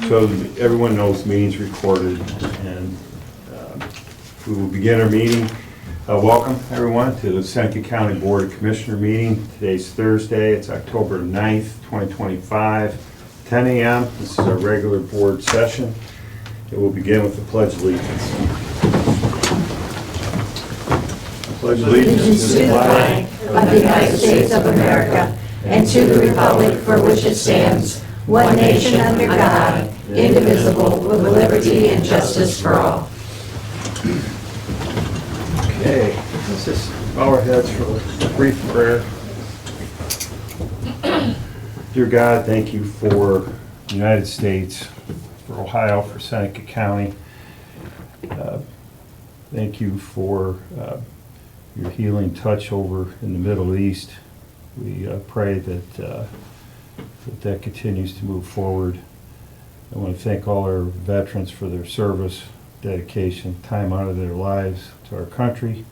So everyone knows the meeting's recorded, and we will begin our meeting. Welcome, everyone, to the Seneca County Board of Commissioner meeting. Today's Thursday. It's October 9th, 2025, 10 a.m. This is our regular board session. It will begin with the Pledge of Allegiance. I pledge allegiance to the flag of the United States of America and to the republic for which it stands, one nation under God, indivisible, with liberty and justice for all. Okay, let's just bow our heads for a brief prayer. Dear God, thank you for the United States, for Ohio, for Seneca County. Thank you for your healing touch over in the Middle East. We pray that that continues to move forward. I want to thank all our veterans for their service, dedication, time out of their lives to our country.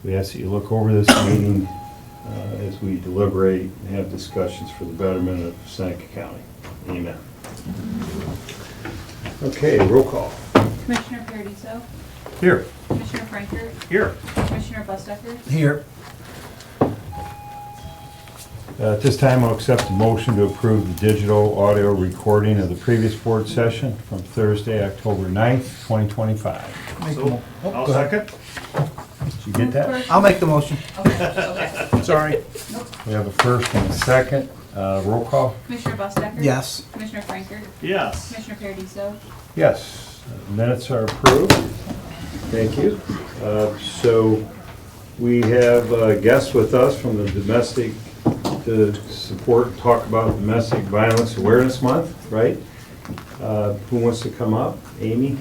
We ask that you look over this meeting as we deliberate and have discussions for the betterment of Seneca County. Amen. Okay, roll call. Commissioner Paradiso, Here. Commissioner Franker, Here. Commissioner Bustecker, Here. At this time, I'll accept a motion to approve the digital audio recording of the previous board session from Thursday, October 9th, 2025. I'll second. Did you get that? I'll make the motion. okay. Sorry. We have a first and a second. Roll call? Commissioner Bustecker? Yes. Commissioner Franker? Yes. Commissioner Paradiso? Yes. Minutes are approved. Thank you. So we have guests with us from the domestic, to support and talk about Domestic Violence Awareness Month, right? Who wants to come up? Amy?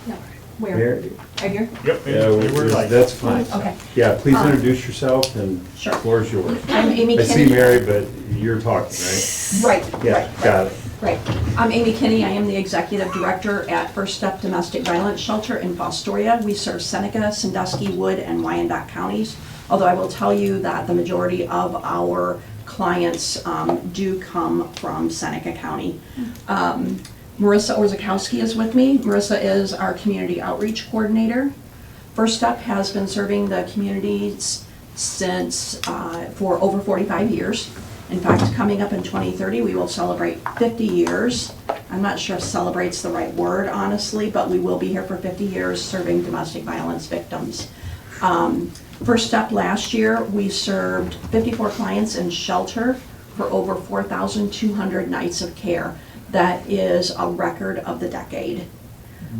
No. Where? Mary? Right here? Yep. Yeah, that's fine. Okay. Yeah, please introduce yourself, and Sure. the floor is yours. I'm Amy I Kinney. see Mary, but you're talking, right? Right. Yeah, right, got it. Right. I'm Amy Kinney. I am the Executive Director at First Step Domestic Violence Shelter in Fostoria. We serve Seneca, Sandusky, Wood, and Wyandotte counties. Although I will tell you that the majority of our clients do come from Seneca County. Marissa Orzakowski is with me. Marissa is our Community Outreach Coordinator. First Step has been serving the communities since for over 45 years. In fact, coming up in 2030, we will celebrate 50 years. I'm not sure if celebrate's the right word, honestly, but we will be here for 50 years serving domestic violence victims. First Step last year, we served 54 clients in shelter for over 4,200 nights of care. That is a record of the decade.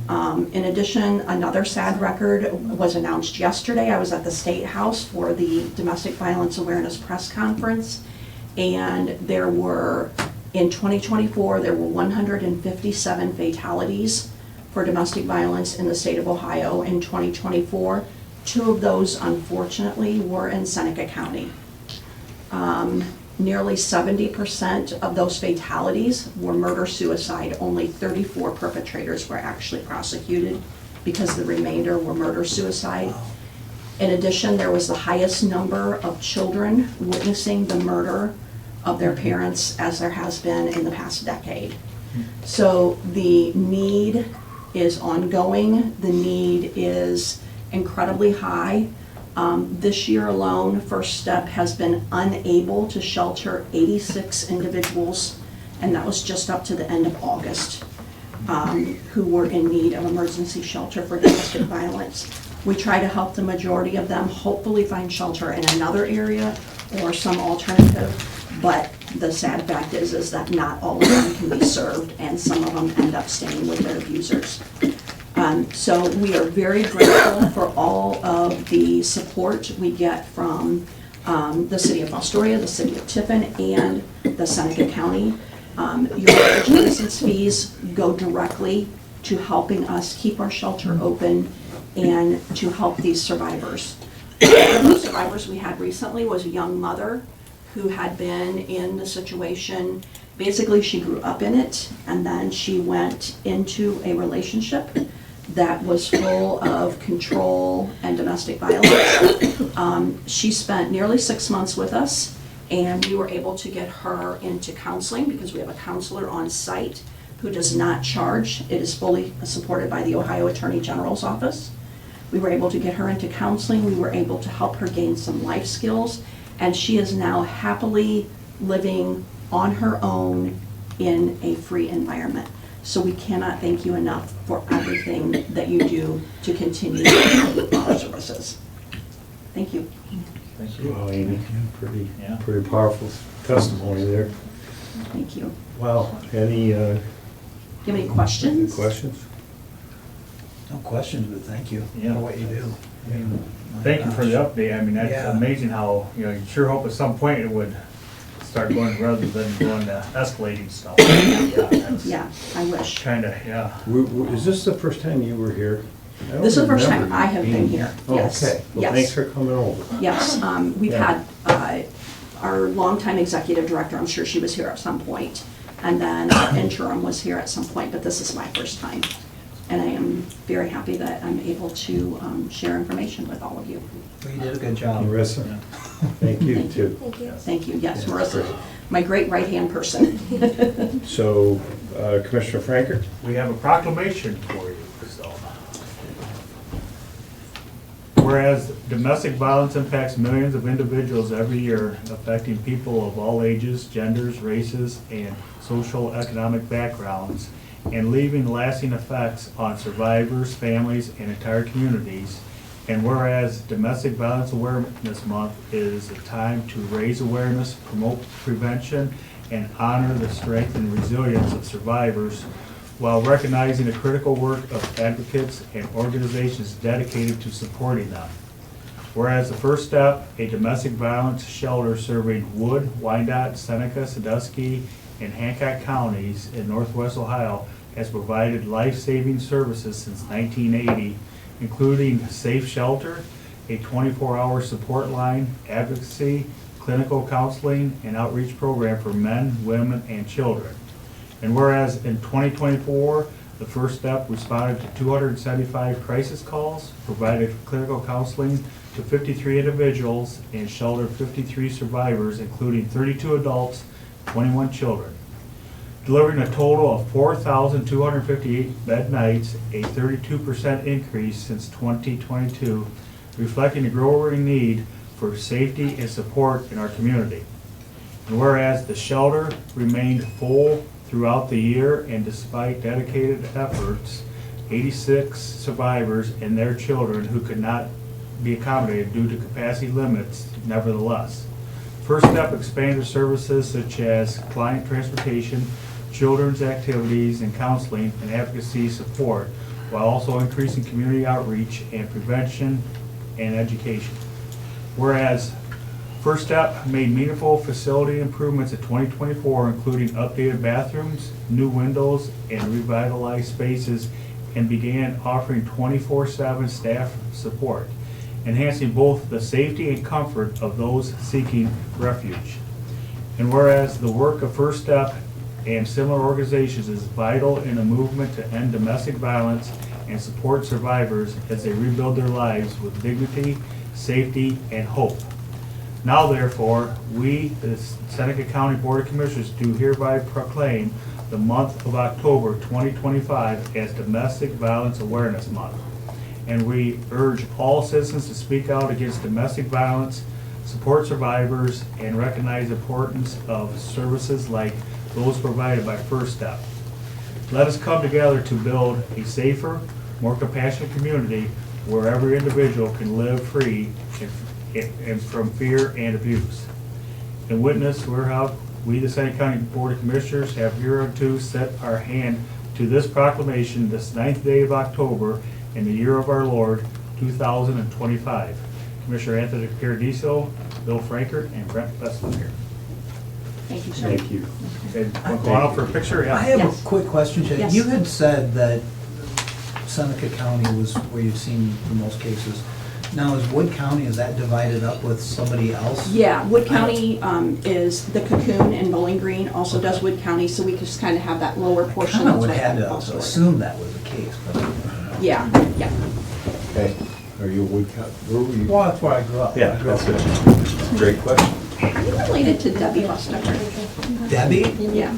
In addition, another sad record was announced yesterday. I was at the State House for the Domestic Violence Awareness Press Conference, and there were, in 2024, there were 157 fatalities for domestic violence in the state of Ohio in 2024. 2 of those, unfortunately, were in Seneca County. Nearly 70% of those fatalities were murder-suicide. Only 34 perpetrators were actually prosecuted because the remainder were murder-suicide. In addition, there was the highest number of children witnessing the murder of their parents as there has been in the past decade. So the need is ongoing. The need is incredibly high. This year alone, First Step has been unable to shelter 86 individuals, and that was just up to the end of August, who were in need of emergency shelter for domestic violence. We try to help the majority of them hopefully find shelter in another area or some alternative, but the sad fact is that not all of them can be served, and some of them end up staying with their abusers. So we are very grateful for all of the support we get from the City of Fostoria, the City of Tiffin, and the Seneca County. Your average license fees go directly to helping us keep our shelter open and to help these survivors. One of the survivors we had recently was a young mother who had been in the situation. Basically, she grew up in it, and then she went into a relationship that was full of control and domestic violence. She spent nearly 6 months with us, and we were able to get her into counseling because we have a counselor on site who does not charge. It is fully supported by the Ohio Attorney General's office. We were able to get her into counseling. We were able to help her gain some life skills, and she is now happily living on her own in a free environment. So we cannot thank you enough for everything that you do to continue our services. Thank you. Thank you. Wow, Amy, pretty, Yeah. pretty powerful testimony there. Thank you. Wow, any Do you have any questions? questions? No questions, but thank you Yeah. for what you do. I mean, my Thank you for the gosh. update. I mean, that's Yeah. amazing how, you know, you sure hope at some point it would start going rather than going to escalating stuff. Yeah, that's Yeah, I wish. kinda, yeah. Is this the first time you were here? I don't This is the first remember time I have you been being- here. Oh, Yes. okay. Well, Yes. thanks for coming over. Yes, we've Yeah. had our longtime executive director, I'm sure she was here at some point, and then our interim was here at some point, but this is my first time. And I am very happy that I'm able to share information with all of you. Well, you did a good job. Marissa, thank you Thank you. too. Thank you. Thank you. Yes, Yeah. Marissa, my great right-hand person. So, Commissioner Franker? We have a proclamation for you, so. Whereas domestic violence impacts millions of individuals every year, affecting people of all ages, genders, races, and social economic backgrounds, and leaving lasting effects on survivors, families, and entire communities. And whereas Domestic Violence Awareness Month is a time to raise awareness, promote prevention, and honor the strength and resilience of survivors, while recognizing the critical work of advocates and organizations dedicated to supporting them. Whereas the First Step, a domestic violence shelter serving Wood, Wyandotte, Seneca, Sandusky, and Hancock counties in northwest Ohio, has provided life-saving services since 1980, including safe shelter, a 24-hour support line, advocacy, clinical counseling, and outreach program for men, women, and children. And whereas in 2024, the First Step responded to 275 crisis calls, provided clinical counseling to 53 individuals, and sheltered 53 survivors, including 32 adults, 21 children, delivering a total of 4,258 bed nights, a 32% increase since 2022, reflecting the growing need for safety and support in our community. And whereas the shelter remained full throughout the year, and despite dedicated efforts, 86 survivors and their children who could not be accommodated due to capacity limits nevertheless. First Step expanded services such as client transportation, children's activities, and counseling and advocacy support, while also increasing community outreach and prevention and education. Whereas First Step made meaningful facility improvements in 2024, including updated bathrooms, new windows, and revitalized spaces, and began offering 24/7 staff support, enhancing both the safety and comfort of those seeking refuge. And whereas the work of First Step and similar organizations is vital in a movement to end domestic violence and support survivors as they rebuild their lives with dignity, safety, and hope. Now therefore, we, the Seneca County Board of Commissioners, do hereby proclaim the month of October 2025 as Domestic Violence Awareness Month. And we urge all citizens to speak out against domestic violence, support survivors, and recognize the importance of services like those provided by First Step. Let us come together to build a safer, more compassionate community where every individual can live free and from fear and abuse. In witness whereof we, the Seneca County Board of Commissioners, have hereunto set our hand to this proclamation this 9th day of October in the year of our Lord, 2025. Commissioner Anthony Paradiso, Bill Frankert, and Brent Bessler. Thank you, sir. Thank you. And want to go out for a picture? I Yeah. have Yes. a quick question, Chad. Yes. You had said that Seneca County was where you've seen the most cases. Now, is Wood County, is that divided up with somebody else? Yeah, Wood County is the Cocoon, and Bowling Green also does Wood County, so we just kind of have that lower portion. Kind of that's would right have by to Falls Road. assume that was the case, but. Yeah, yeah. Okay, are you a Wood County, where were you? Well, that's where I grew up. Yeah, I grew up that's it. Great question. Are you related to Debbie Buster? Debbie? Yeah.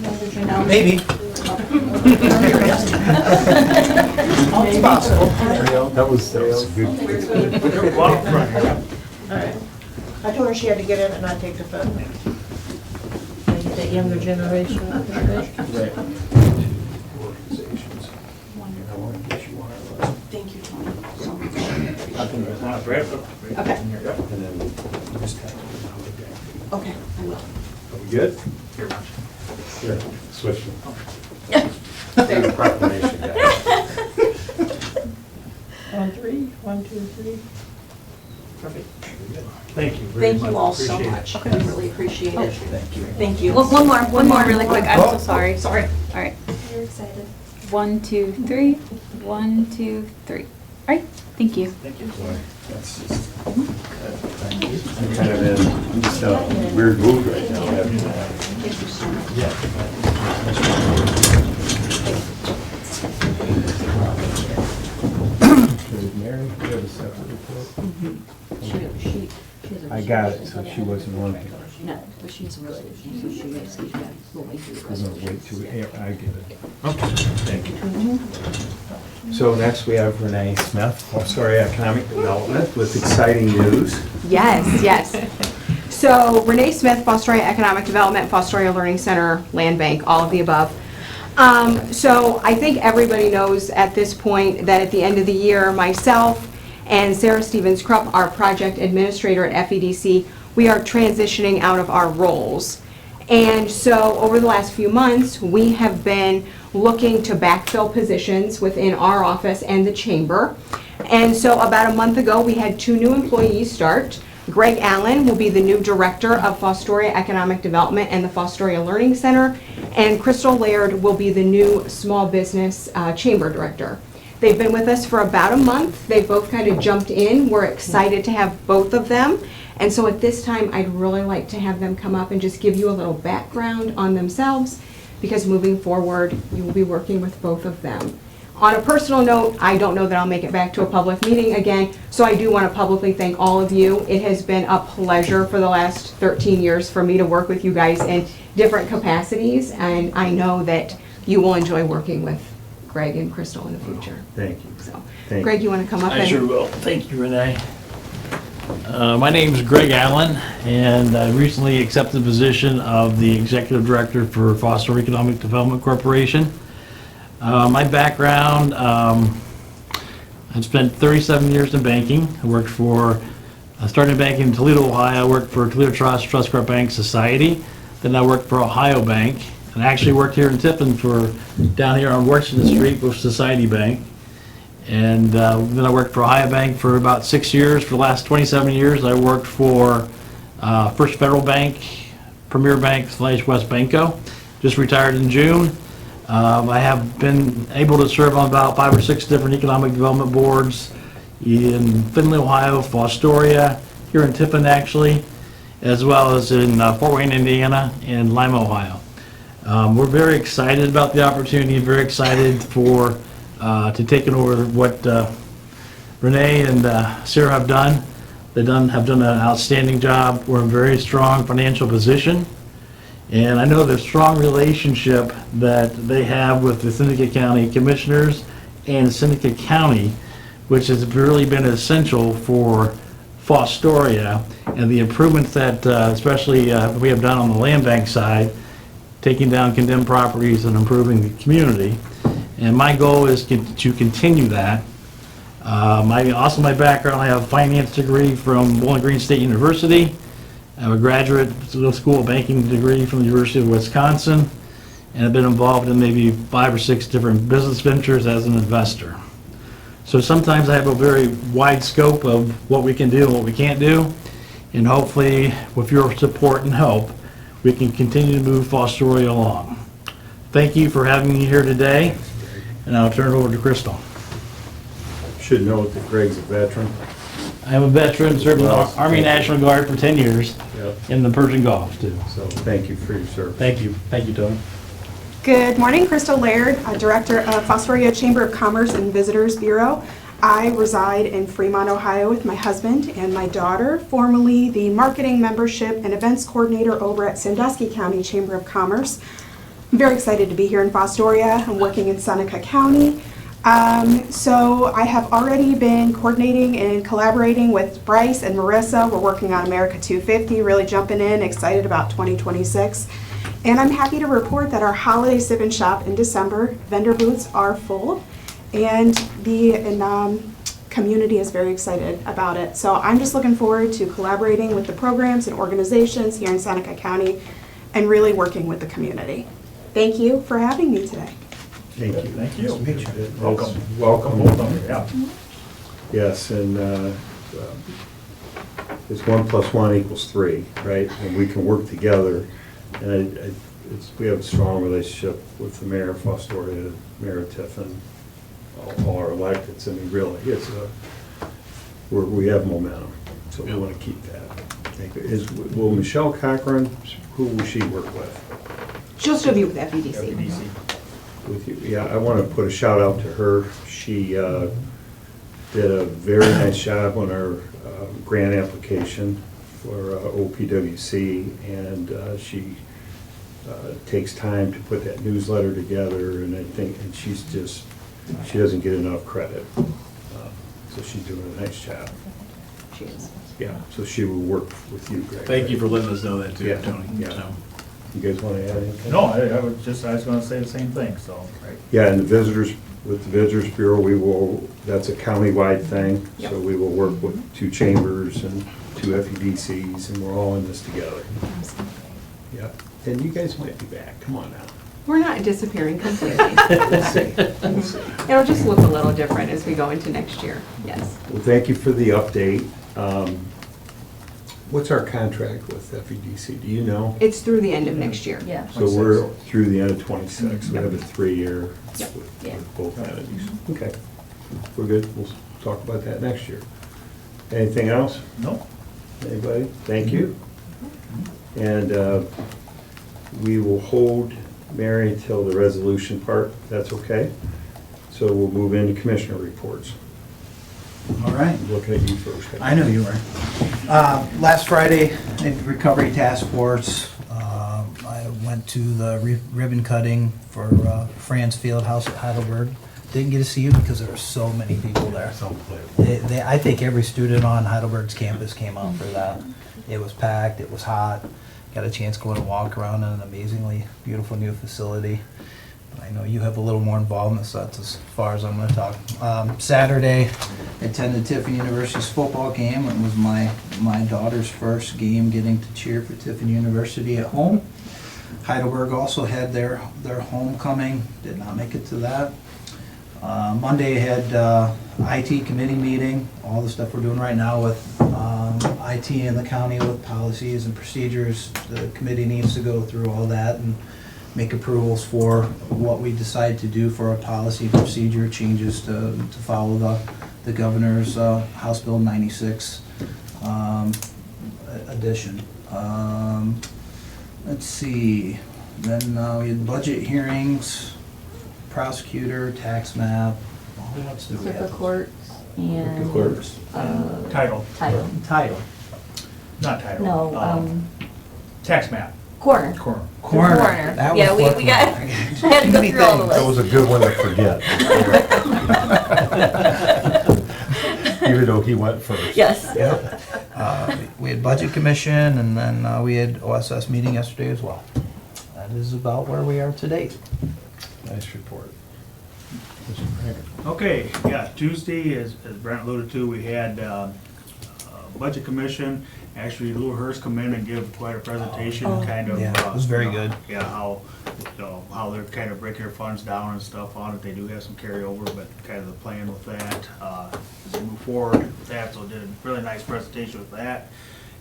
No? Maybe. It's possible. That was a good. Walk in front here. I told her she had to get in and not take the photo. That younger generation. Organizations. I want to get you one of those. Thank you, Tony, so much. Brad, Okay. And then you just kind of. Okay, I will. Are we good? Here, switch them. Proclamation, guys. On three, 1, 2, 3. Perfect. Thank you very much. Thank you all so Appreciate it. much. I really appreciate it. Thank you. Thank you. One more really quick. I'm so sorry. Sorry. All right. You're excited. 1, 2, 3. 1, 2, 3. All right. Thank you. Thank you. That's just, I'm kind of in, I'm just in a weird mood right now. Thank you so much. Mary, you have a separate report? She I got it, so she wasn't working. No, but she's really, so she makes these guys, we'll wait for the I'm rest gonna of wait till, yeah, I get it. Okay, thank you. So next we have Renee Smith, Fostoria Economic Development with exciting news. Yes, yes. So Renee Smith, Fostoria Economic Development, Fostoria Learning Center, Land Bank, all of the above. So I think everybody knows at this point that at the end of the year, myself and Sarah Stevens-Krupp, our project administrator at FEDC, we are transitioning out of our roles. And so over the last few months, we have been looking to backfill positions within our office and the chamber. And so about a month ago, we had 2 new employees start. Greg Allen will be the new director of Fostoria Economic Development and the Fostoria Learning Center, and Crystal Laird will be the new small business chamber director. They've been with us for about a month. They both kind of jumped in. We're excited to have both of them. And so at this time, I'd really like to have them come up and just give you a little background on themselves, because moving forward, you will be working with both of them. On a personal note, I don't know that I'll make it back to a public meeting again, so I do want to publicly thank all of you. It has been a pleasure for the last 13 years for me to work with you guys in different capacities, and I know that you will enjoy working with Greg and Crystal in the future. Thank you. So, Thank you. Greg, you want to come up? I sure will. Thank you, Renee. My name's Greg Allen, and I recently accepted the position of the Executive Director for Foster Economic Development Corporation. My background, I spent 37 years in banking. I started in banking in Toledo, Ohio. I worked for Toledo Trust Corp Bank Society. Then I worked for Ohio Bank, and I actually worked here in Tiffin down here on Washington Street with Society Bank. And then I worked for Ohio Bank for about 6 years. For the last 27 years, I worked for First Federal Bank, Premier Bank / West Banco. Just retired in June. I have been able to serve on about 5 or 6 different economic development boards in Findlay, Ohio, Fostoria, here in Tiffin actually, as well as in Fort Wayne, Indiana, and Lima, Ohio. We're very excited about the opportunity, very excited to take over what Renee and Sarah have done. They have done an outstanding job. We're in a very strong financial position. And I know the strong relationship that they have with the Seneca County Commissioners and Seneca County, which has really been essential for Fostoria and the improvements that especially we have done on the land bank side, taking down condemned properties and improving the community. And my goal is to continue that. My background, I have a finance degree from Bowling Green State University. I have a graduate school of banking degree from the University of Wisconsin, and I've been involved in maybe 5 or 6 different business ventures as an investor. So sometimes I have a very wide scope of what we can do and what we can't do, and hopefully with your support and help, we can continue to move Fostoria along. Thank you for having me here today, and I'll turn it over to Crystal. Should note that Greg's a veteran. I am a veteran, served in the Army National Guard for 10 years Yep. in the Persian Gulf too. So thank you for your service. Thank you. Thank you, Tony. Good morning, Crystal Laird, Director of Fostoria Chamber of Commerce and Visitors Bureau. I reside in Fremont, Ohio with my husband and my daughter, formerly the Marketing, Membership, and Events Coordinator over at Sandusky County Chamber of Commerce. I'm very excited to be here in Fostoria. I'm working in Seneca County. So I have already been coordinating and collaborating with Bryce and Marissa. We're working on America 250, really jumping in, excited about 2026. And I'm happy to report that our holiday sip and shop in December, vendor booths are full, and the community is very excited about it. So I'm just looking forward to collaborating with the programs and organizations here in Seneca County and really working with the community. Thank you for having me today. Thank you. Thank you. That's- Welcome. Welcome. Both of you, yeah. Yes, and it's 1 + 1 = 3, right? And we can work together. And we have a strong relationship with the mayor of Fostoria, Mayor Tiffin, all our electeds. I mean, really, we have momentum, so we want to keep that. Will Michelle Cochran, who will she work with? She'll still be with FEDC. FEDC. With you? Yeah, I want to put a shout out to her. She did a very nice job on our grant application for OPWC, and she takes time to put that newsletter together, and she doesn't get enough credit. So she's doing a nice job. She is. Yeah, so she will work with you, Greg. Thank you for letting us know that too, Yeah, Tony. yeah. So, You guys want to add anything? No, I was gonna say the same thing, so, right. Yeah, and with the Visitors Bureau, that's a countywide thing. Yep. So we will work with 2 chambers and 2 FEDCs, and we're all in this together. Yeah, and you guys might be back, come on now. We're not disappearing completely. We'll see, we'll see. It'll just look a little different as we go into next year, yes. Well, thank you for the update. What's our contract with FEDC, do you know? It's through the end of next year. Yeah. So we're through the end of 26, we Yep. have a 3-year Yep. Yeah. with both entities. Okay, we're good, we'll talk about that next year. Anything else? No, Anybody? Thank you. And we will hold Mary until the resolution part, if that's okay. So we'll move into commissioner reports. All right. I'm looking at you first. I know you were. Last Friday, in Recovery Task Force, I went to the ribbon cutting for Franz Fieldhouse at Heidelberg. Didn't get to see you because there were so many people there. I think every student on Heidelberg's campus came out for that. It was packed, it was hot. Got a chance to go and walk around in an amazingly beautiful new facility. I know you have a little more involvement, so that's as far as I'm going to talk. Saturday, attended Tiffin University's football game. It was my daughter's first game getting to cheer for Tiffin University at home. Heidelberg also had their homecoming, did not make it to that. Monday had IT committee meeting, all the stuff we're doing right now with IT in the county with policies and procedures. The committee needs to go through all that and make approvals for what we decide to do for a policy procedure changes to follow the governor's House Bill 96 edition. Let's see, then we had budget hearings, prosecutor, tax map, what else did we Circuit have? courts and. Clerks. title, Title. Title. not title. No, Tax map, coroner. coroner. Coroner. That was Yeah, we fourth got, one. I had to go through all the That was lists. a good one to forget. Even though he went first. Yes. We had budget commission, and then we had OSS meeting yesterday as well. That is about where we are to date. Nice report. Okay, yeah, Tuesday, as Brent alluded to, we had Budget Commission. Actually, Lou Hurst come in and give quite a presentation, kind of. Yeah, it was very good. Yeah, how they're kind of breaking their funds down and stuff on it. They do have some carryover, but kind of the plan with that, as we move forward with that, so did a really nice presentation with that.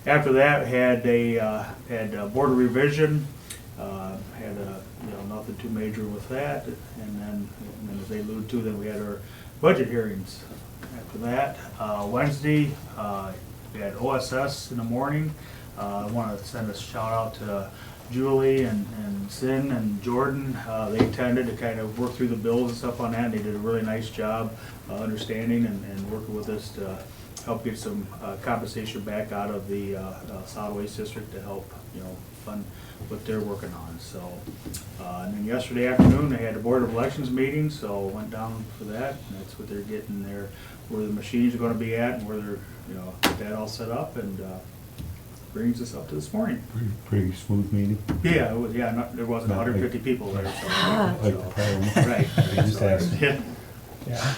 After that, had a board of revision, had nothing too major with that, and then as they alluded to, then we had our budget hearings after that. Wednesday, we had OSS in the morning. I want to send a shout out to Julie and Sin and Jordan, they attended to kind of work through the bills and stuff on that. They did a really nice job understanding and working with us to help get some compensation back out of the solid waste district to help, fund what they're working on. So, and then yesterday afternoon, they had the Board of Elections meeting, so went down for that. And that's what they're getting there, where the machines are gonna be at and where they're, get that all set up, and brings us up to this morning. Pretty smooth meeting. Yeah, it was, there wasn't 150 people there, so. Like the parliament. Right. Just asked. Yeah. Yeah.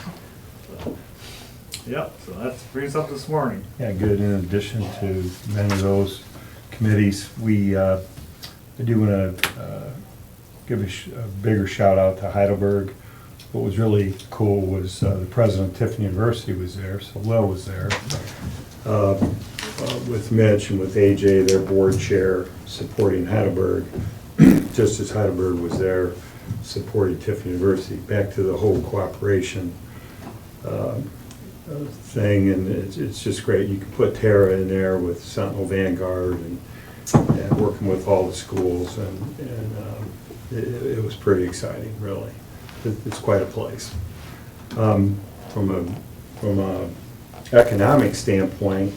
Yep, so that brings us up this morning. Yeah, good. In addition to many of those committees, I do want to give a bigger shout out to Heidelberg. What was really cool was the president of Tiffin University was there, so Lil was there, with Mitch and with AJ, their board chair, supporting Heidelberg, just as Heidelberg was there supporting Tiffin University. Back to the whole cooperation thing, and it's just great. You can put Tara in there with Sentinel Vanguard and working with all the schools, and it was pretty exciting, really. It's quite a place. From a economic standpoint,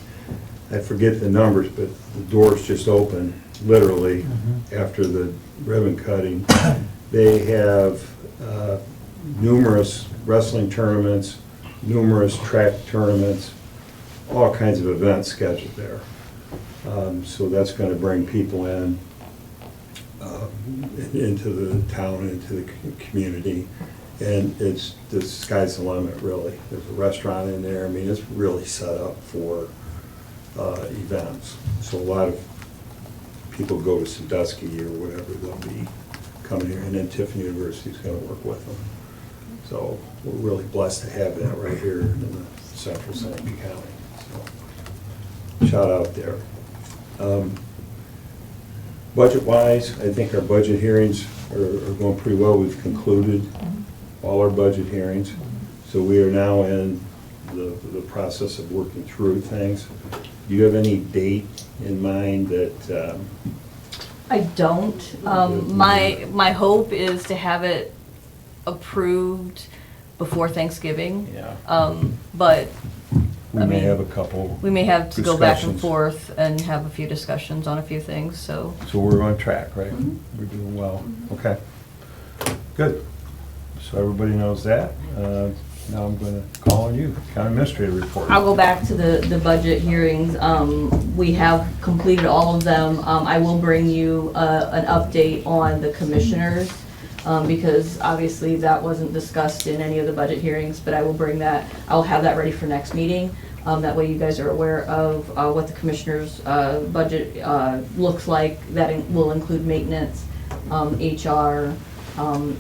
I forget the numbers, but the doors just opened literally after the ribbon cutting. They have numerous wrestling tournaments, numerous track tournaments, all kinds of events scheduled there. So that's going to bring people into the town, into the community. And the sky's the limit, really. There's a restaurant in there. I mean, it's really set up for events. So a lot of people go to Sandusky or whatever, they'll be coming here. And then Tiffin University is going to work with them. So we're really blessed to have that right here in the central Seneca County. So shout out there. Budget-wise, I think our budget hearings are going pretty well. We've concluded all our budget hearings. So we are now in the process of working through things. Do you have any date in mind that? I don't. My hope is to have it approved before Thanksgiving. Yeah. But We may have a couple. we may have to go back and discussions. forth and have a few discussions on a few things, so. So we're on track, right? We're doing well. Okay. Good. So everybody knows that. Now I'm going to call on you, County Administrator report. I'll go back to the budget hearings. We have completed all of them. I will bring you an update on the commissioners, because obviously that wasn't discussed in any of the budget hearings, but I will bring that, I'll have that ready for next meeting. That way you guys are aware of what the commissioners' budget looks like. That will include maintenance, HR,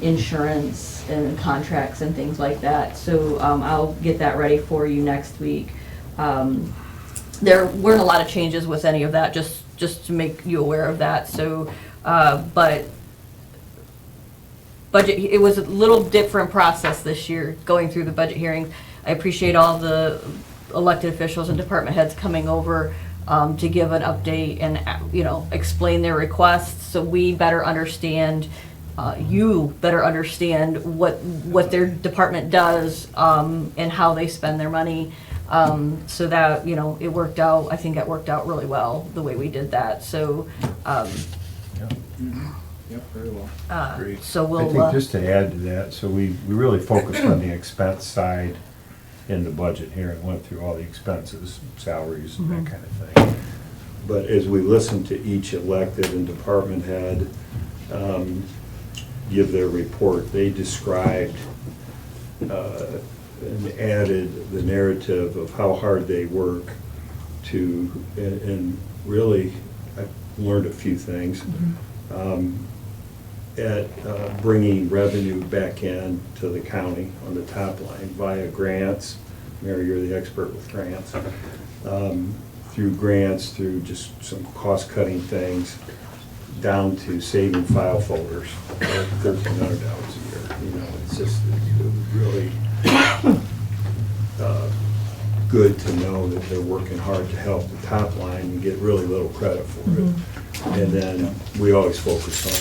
insurance, and contracts and things like that. So I'll get that ready for you next week. There weren't a lot of changes with any of that, just to make you aware of that. So, but budget, it was a little different process this year going through the budget hearings. I appreciate all the elected officials and department heads coming over to give an update and explain their requests, so we better understand. You better understand what their department does and how they spend their money, so that it worked out. I think it worked out really well the way we did that. So, Yep, very well. Great. So I we'll. think just to add to that, so we really focused on the expense side in the budget here and went through all the expenses, salaries, and that kind of thing. But as we listened to each elected and department head give their report, they described and added the narrative of how hard they work to, and really, I've learned a few things. At bringing revenue back in to the county on the top line via grants. Mary, you're the expert with grants. Through grants, through just some cost-cutting things, down to saving file folders, $1,300 a year. It's just really good to know that they're working hard to help the top line and get really little credit for it. And then we always focus on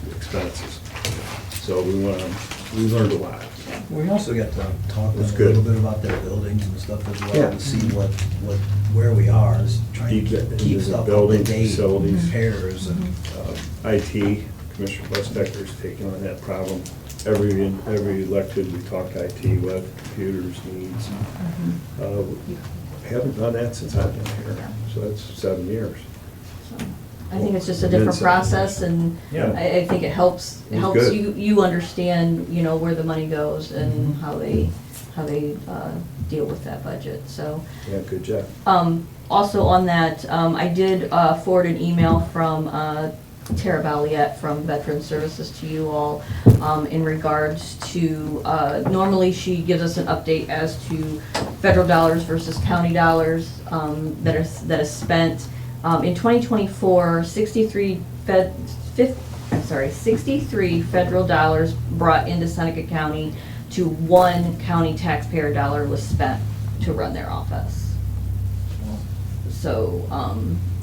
the expenses. So we learned a lot. We also got to talk That's a good. little bit about their buildings and stuff as well, Yeah. to see where we are, is trying to keep The stuff up to building, date, facilities. repairs, and IT, Commissioner Westecker's taking on that problem. Every elected, we talk IT, web, computers, needs. Haven't done that since I've been here, so that's 7 years. I think it's just a different Vincent. process, and Yeah. I think it helps It was good. you understand, you know, where the money goes and how they deal with that budget, so. Yeah, good job. Also on that, I did forward an email from Tara Balliet from Veteran Services to you all in regards to, normally she gives us an update as to federal dollars versus county dollars that is spent. In 2024, 63 federal dollars brought into Seneca County to 1 county taxpayer dollar was spent to run their office. So,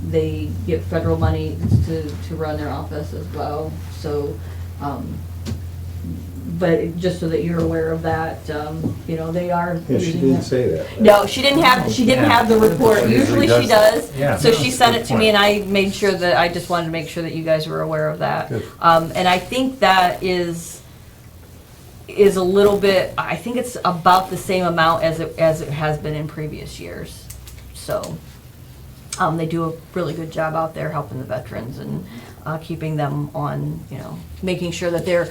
they get federal money to run their office as well, so, but just so that you're aware of that, you know, they are Yeah, she using didn't that. say that. No, she didn't have the report, usually she does, Yeah. so she sent it to me Good and I made sure that, I just wanted to make sure that you guys were aware of that. Good. And I think that is a little bit, I think it's about the same amount as it has been in previous years, so. They do a really good job out there helping the veterans and keeping them on, you know, making sure that they're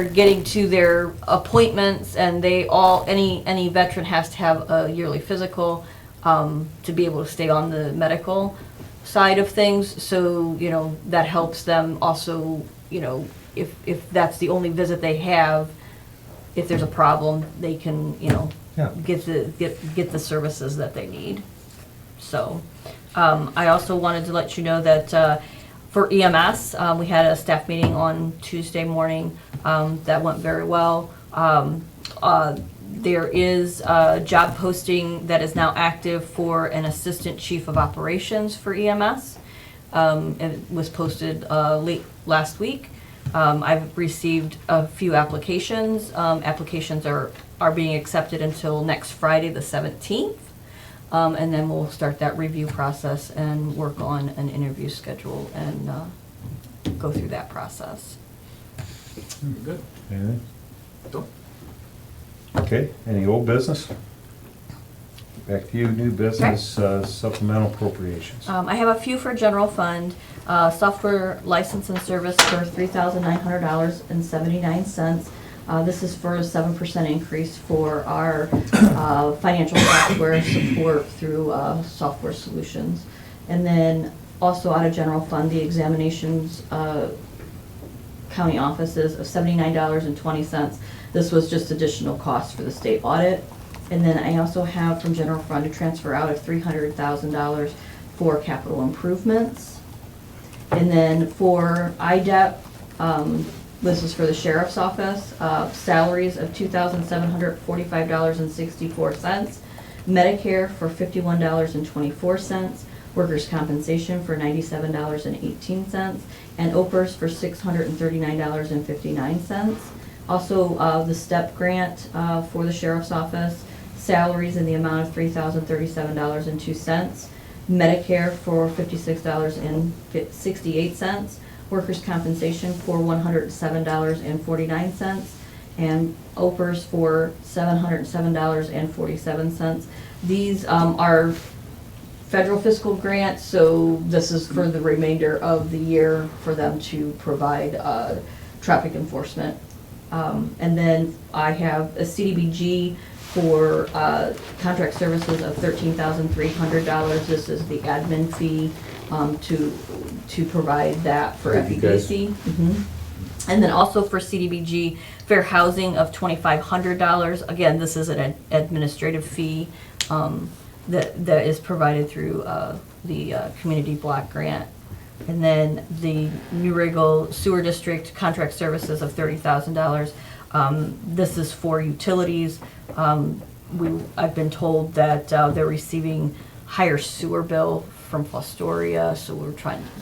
getting to their appointments, and any veteran has to have a yearly physical to be able to stay on the medical side of things. So, you know, that helps them also, you know, if that's the only visit they have, if there's a problem, they can, you know, Yeah. get the services that they need. So, I also wanted to let you know that for EMS, we had a staff meeting on Tuesday morning that went very well. There is a job posting that is now active for an assistant chief of operations for EMS. It was posted late last week. I've received a few applications. Applications are being accepted until next Friday, the 17th. And then we'll start that review process and work on an interview schedule and go through that process. Good. Anything? Okay, any old business? Back to you, new business, supplemental appropriations. I have a few for general fund. Software license and service for $3,900.79. This is for a 7% increase for our financial software support through Software Solutions. And then also out of general fund, the examinations county offices of $79.20. This was just additional costs for the state audit. And then I also have from general fund a transfer out of $300,000 for capital improvements. And then for IDEP, this is for the sheriff's office, salaries of $2,745.64, Medicare for $51.24, workers' compensation for $97.18, and OPERS for $639.59. Also, the STEP grant for the sheriff's office, salaries in the amount of $3,037.02, Medicare for $56.68, workers' compensation for $107.49, and OPERS for $707.47. These are federal fiscal grants, so this is for the remainder of the year for them to provide traffic enforcement. And then I have a CDBG for contract services of $13,300. This is the admin fee to provide that for Thank you, guys. FEDC. And then also for CDBG, fair housing of $2,500. Again, this is an administrative fee that is provided through the community block grant. And then the New Riggle Sewer District contract services of $30,000. This is for utilities. I've been told that they're receiving higher sewer bill from Fostoria, so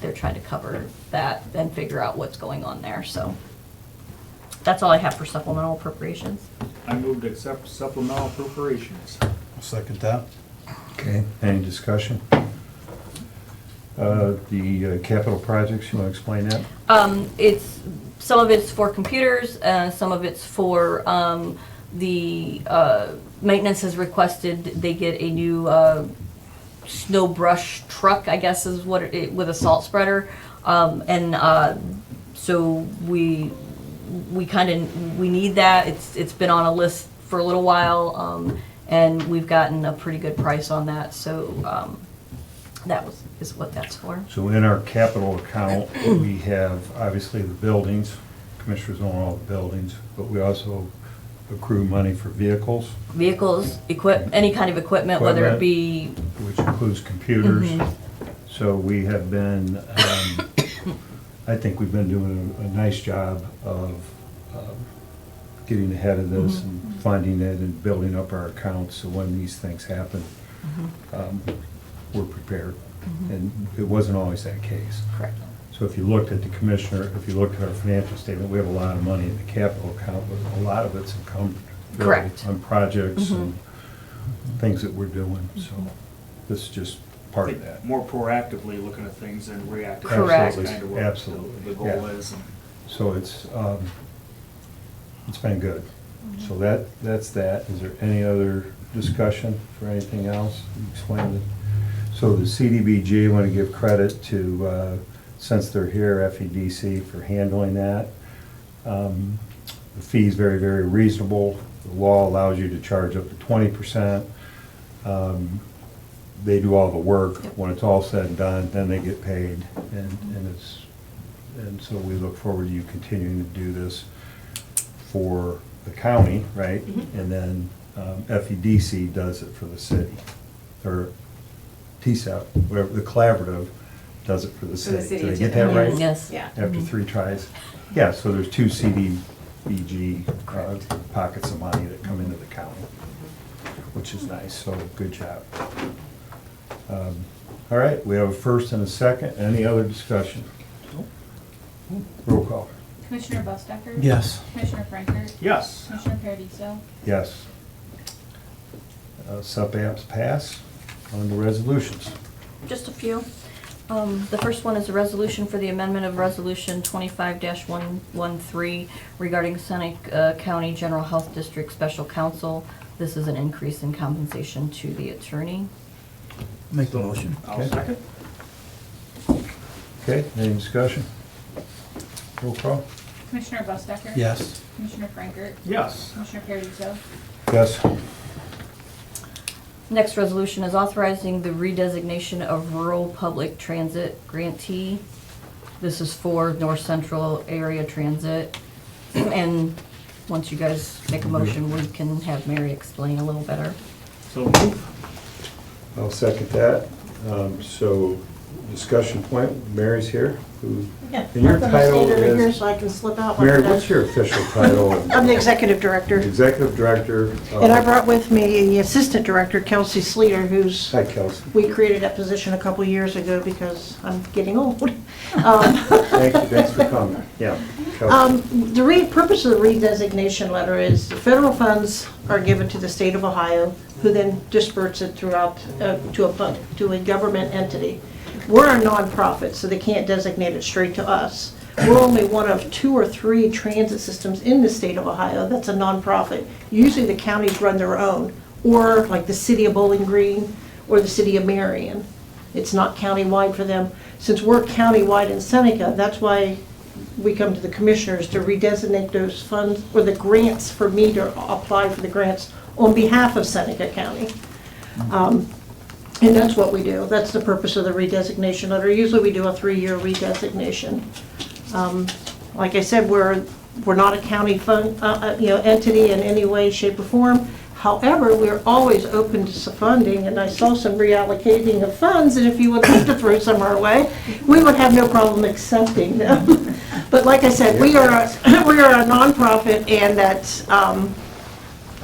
they're trying to cover that and figure out what's going on there, so. That's all I have for supplemental appropriations. I move to accept supplemental appropriations. I'll second that. Okay, any discussion? The capital projects, you want to explain that? Some of it's for computers, some of it's for, the, maintenance has requested they get a new, snow brush truck, I guess is what with a salt spreader. So we need that. It's been on a list for a little while, and we've gotten a pretty good price on that, so, is what that's for. So in our capital account, we have obviously the buildings, commissioners own all the buildings, but we also accrue money for vehicles, Vehicles, any kind of equipment, whether it be, which includes computers. So we have been, I think we've been doing a nice job of getting ahead of this and funding it and building up our accounts, so when these things happen, we're prepared. And it wasn't always that case. correct. So if you looked at the commissioner, if you looked at our financial statement, we have a lot of money in the capital account, but a lot of it's encumbered really Correct. on projects and things that we're doing, so this is just part of that. More proactively looking at things than reactively. Correct. That's kind of what Absolutely, the goal yeah. is. So it's been good. So that's that. Is there any other discussion for anything else? Explain it. So the CDBG, I want to give credit to, since they're here, FEDC for handling that. The fee's very, very reasonable. The law allows you to charge up to 20%. They do all the work. When it's all said and done, then they get paid. And so we look forward to you continuing to do this for the county, right? And then FEDC does it for the city. Or TSAP, whatever, the collaborative does it for the city. city Did I too. get that right? Yes. Yeah. After 3 tries? Yeah, so there's 2 CDBG pockets of money that come into the county, which is nice, so good job. All right, we have a first and a second. Any other discussion? Roll call. Commissioner Bustaker? Yes. Commissioner Frankert? Yes. Commissioner Paradiso? Yes. Sub-apps pass. On the resolutions. Just a few. The first one is a resolution for the amendment of Resolution 25-113 regarding Seneca County General Health District Special Counsel. This is an increase in compensation to the attorney. Make the motion. I'll second. Okay, any discussion? Roll call. Commissioner Bustaker? Yes. Commissioner Frankert? Yes. Commissioner Paradiso? Yes. Next resolution is authorizing the redesignation of rural public transit grantee. This is for North Central Area Transit. And once you guys make a motion, we can have Mary explain a little better. So move. I'll second that. So, discussion point, Mary's here, who, Yeah, and your I'm gonna title stand over here is, so I can slip out. when Mary, I'm done. what's your official title? I'm the executive director, Executive Director. and I brought with me the assistant director, Kelsey Sleeter, who's, Hi, Kelsey. we created that position a couple years ago because I'm getting old. Thank you, thanks for coming. Yeah, Kelsey. The purpose of the redesignation letter is the federal funds are given to the state of Ohio, who then disperse it throughout to a government entity. We're a nonprofit, so they can't designate it straight to us. We're only one of 2 or 3 transit systems in the state of Ohio that's a nonprofit. Usually the counties run their own, or like the city of Bowling Green or the city of Marion. It's not countywide for them. Since we're countywide in Seneca, that's why we come to the commissioners to redesignate those funds, or the grants, for me to apply for the grants on behalf of Seneca County. And that's what we do. That's the purpose of the redesignation letter. Usually we do a 3-year redesignation. Like I said, we're not a county entity in any way, shape, or form. However, we're always open to some funding, and I saw some reallocating of funds, and if you would like to throw some our way, we would have no problem accepting them. But like I said, we are a nonprofit, and that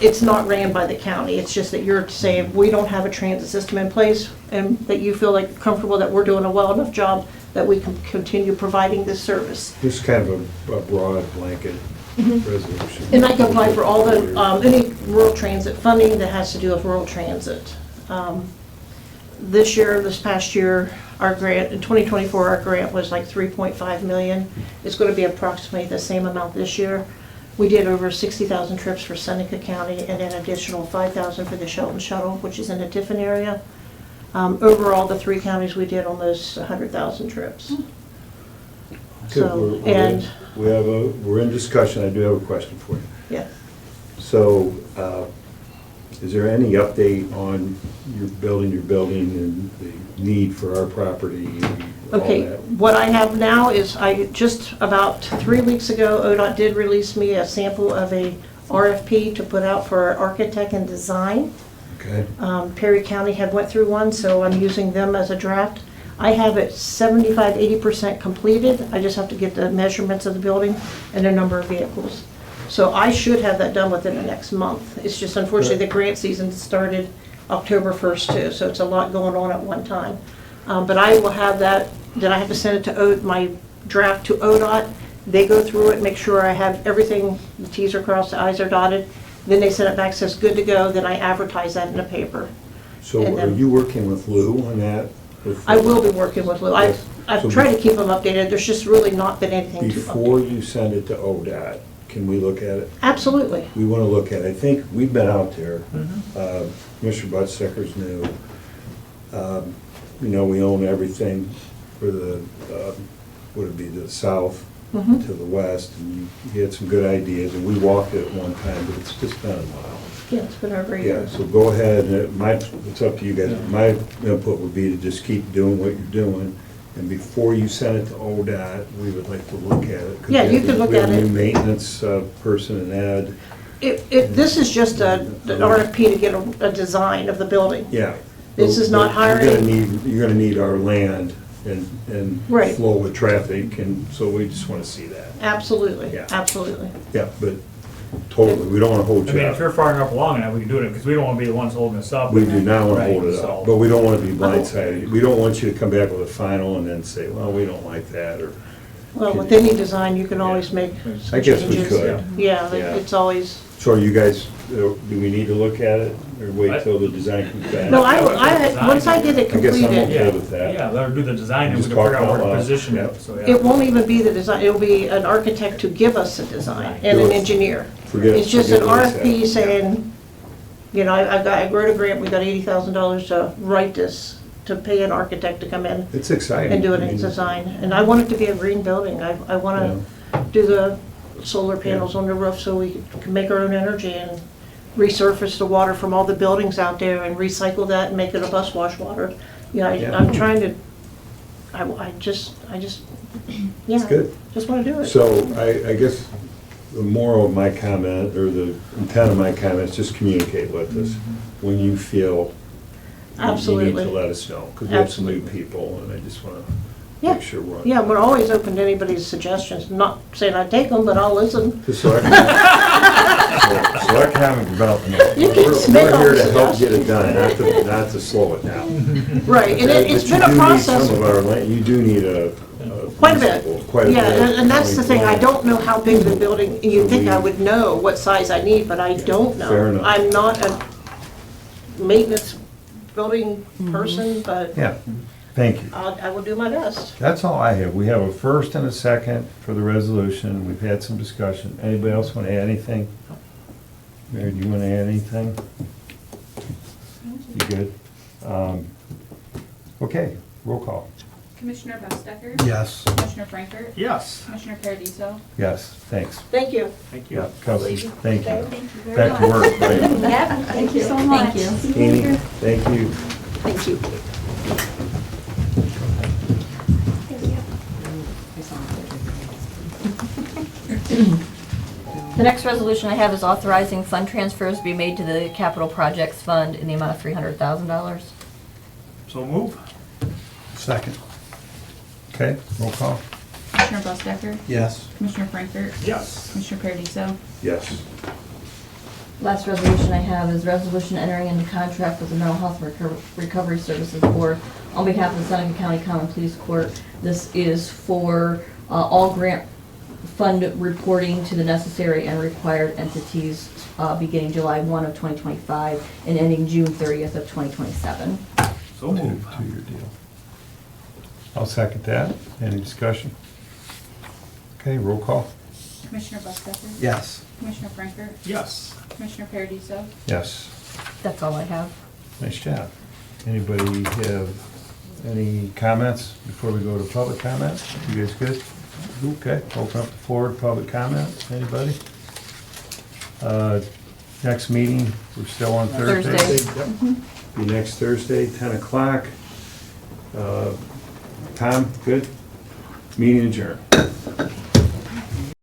it's not ran by the county. It's just that you're saying, we don't have a transit system in place, and that you feel like comfortable that we're doing a well enough job that we can continue providing this service. Just kind of a broad blanket resolution. And I can apply for all the, any rural transit funding that has to do with rural transit. This past year, our grant, in 2024, our grant was like 3.5 million. It's going to be approximately the same amount this year. We did over 60,000 trips for Seneca County and an additional 5,000 for the Shelton Shuttle, which is in a Tiffin area. Overall, the 3 counties, we did almost 100,000 trips. So, and, We're in discussion. I do have a question for you. yeah. So, is there any update on your building and the need for our property? all Okay, that? what I have now is, just about 3 weeks ago, ODOT did release me a sample of a RFP to put out for architect and design. Okay. Perry County had went through one, so I'm using them as a draft. I have it 75–80% completed. I just have to get the measurements of the building and the number of vehicles. So I should have that done within the next month. It's just unfortunately the grant season started October 1st too, so it's a lot going on at one time. But I will have that, then I have to send it to my draft to ODOT. They go through it, make sure I have everything, the Ts are crossed, the Is are dotted. Then they send it back, says good to go, then I advertise that in the paper. So And are then- you working with Lou on that? I will be working with Lou. Yes. I've So tried to keep them updated, there's just really not been anything to Before update. you send it to ODOT, can we look at it? Absolutely. We want to look at it. I think we've been out there. Mm-hmm. Commissioner Budsecker's new. You know, we own everything for the, would it be the south Mhm. to the west, and you had some good ideas, and we walked it at one time, but it's just been a while. Yeah, it's been over a Yeah, year. so go ahead, it's up to you guys. My input would be to just keep doing what you're doing, and before you send it to ODOT, we would like to look at it. 'Cause Yeah, we you have can a- look we have at a it. new maintenance person in Ed. This is just an RFP to get a design of the building. Yeah. This is not hiring. You're gonna need our land and Right. flow with traffic, and so we just wanna see that. Absolutely, Yeah. absolutely. Yeah, but totally, we don't wanna hold I you mean, if up. you're far enough along now, we can do it, because we don't want to be the ones holding this up. We do not wanna Right, hold it so- up, but we don't wanna be blindsided. We don't want you to come back with a final and then say, well, we don't like that, or, Well, with any design, you can always make I guess we changes. could. Yeah, Yeah. it's always, So are you guys, do we need to look at it, or wait till the design comes back? no, once I get it I guess I'm completed, okay with that. Yeah, let her do the design, and we Just can figure talk out where out to loud. position Yeah. it, so, yeah. it won't even be the design, it'll be an architect to give us a design and an engineer. It's just an forget what he RFP said. saying, you know, I wrote a grant, we got $80,000 to write this, to pay an architect to come in It's exciting. and do I an mean, design. And I want it to be a green building. I want to do the solar panels on the roof so we can make our own energy and resurface the water from all the buildings out there and recycle that and make it a bus wash water. Yeah, Yeah. I'm trying to, I just, yeah. It's good. Just want to do it. So I guess the moral of my comment, or the intent of my comment is just communicate with us when you feel you need Absolutely. to let us know, because we have some new Absolutely. people, and I just want to Yeah. make sure we're on. Yeah, we're always open to anybody's suggestions. Not saying I take them, but I'll listen. The select economic development. You can submit We're all here the to help get it suggestions. done, not to slow it down. Right, and it's But been a you do need process. some of our land, you do need a. Quite a bit. Quite a bit. Yeah, and that's the thing, I mean, don't know how big the building, you'd think I would know what size I need, but I don't know. Fair enough. I'm not a maintenance building person, but Yeah, thank you. I will do my best. That's all I have. We have a first and a second for the resolution. We've had some discussion. Anybody else want to add anything? Mary, do you want to add anything? You good? Okay, roll call. Commissioner Bustecker? Yes. Commissioner Frankert? Yes, Commissioner Paradiso? Yes, thanks. Thank you. thank you. Yeah, Kelsey, thank you. Thank you very Back to much. work, right? Yep, thank you so much. Thank you. See you Amy, later. thank you. Thank you. The next resolution I have is authorizing fund transfers to be made to the capital projects fund in the amount of $300,000. So move. Second. Okay, roll call. Commissioner Bustecker? Yes. Commissioner Frankert? Yes. Commissioner Paradiso? Yes. Last resolution I have is resolution entering into contract with the Mental Health Recovery Services Board on behalf of the Seneca County Common Pleas Court. This is for all grant fund reporting to the necessary and required entities beginning July 1 of 2025 and ending June 30th of 2027. So moved. Two-year deal. I'll second that. Any discussion? Okay, roll call. Commissioner Buckstetter? Yes. Commissioner Franker? Yes. Commissioner Paradiso? Yes. That's all I have. Nice job. Anybody have any comments before we go to public comment? You guys good? Okay, open up the floor to public comment. Anybody? Next meeting, we're still on Thursday? Thursday. Be next Thursday, 10 o'clock. Tom, good? Meeting adjourned.